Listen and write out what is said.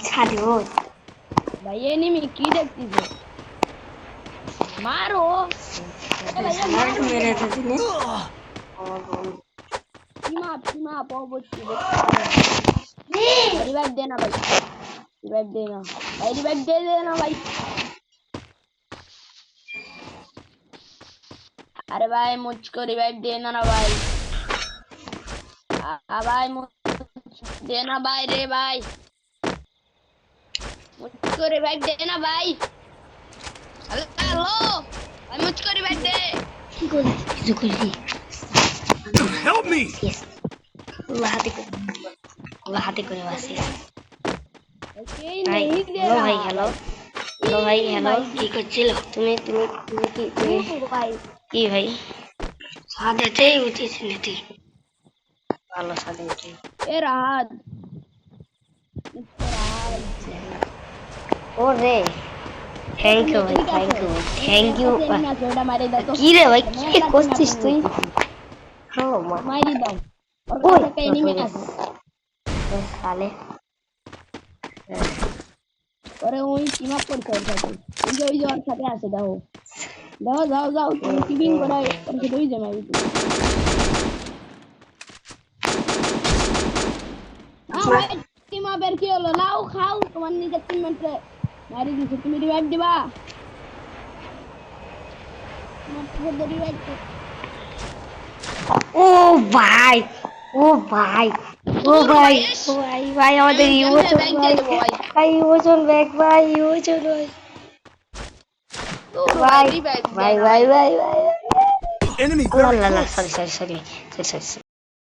ছাড়ো ভাই এনিমি কি দেখতেছে মারো এ ভাই মারো মেরে দিনে সীমা পরবর্তী রিভাইভ দে না ভাই রিভাইভ দে না ভাই রিভাইভ দে না ভাই अरे भाई मुझको रिवाइव देना ना भाई भाई देना भाई रे भाई मुझको रिवाइव देना भाई हेलो भाई मुझको रिवाइव दे Help me! Yes. Lahati ko yung asin. Okay Hi. नहीं दे Hello, रहा hi, hello. Hello, hi, hello. কি করছিল? তুমি भाई কি ভাই? সাদেতেই উঠেছি নাকি? ভালো সাদে উঠে। ए राहत ওরে থ্যাংক ইউ ভাই থ্যাংক ইউ ना जोड़ा मारे दा तो কি রে ভাই কি করছিস তুই? হ্যালো মা मारी दाओ और ওই कासे का एनिमी ना সালে अरे ওই টিম আপ করতে ওর সাথে ওই যে ওর সাথে আছে দাও যাও তুমি টিমিং করা ওর সাথে ওই যে মারি ভাই টিম আপের কি হলো লাও খাও তোমার নিজের টিমমেট মারি দিছে তুমি রিভাইভ দিবা তোমার সাথে রিভাইভ ও ভাই ও ভাই ও ভাই ও ভাই ভাই আমাদের ইমোশন ভাই ইমোশন ব্যাক ভাই ইমোশন ভাই ভাই ভাই ভাই ভাই Enemy লা very লা লা close. সরি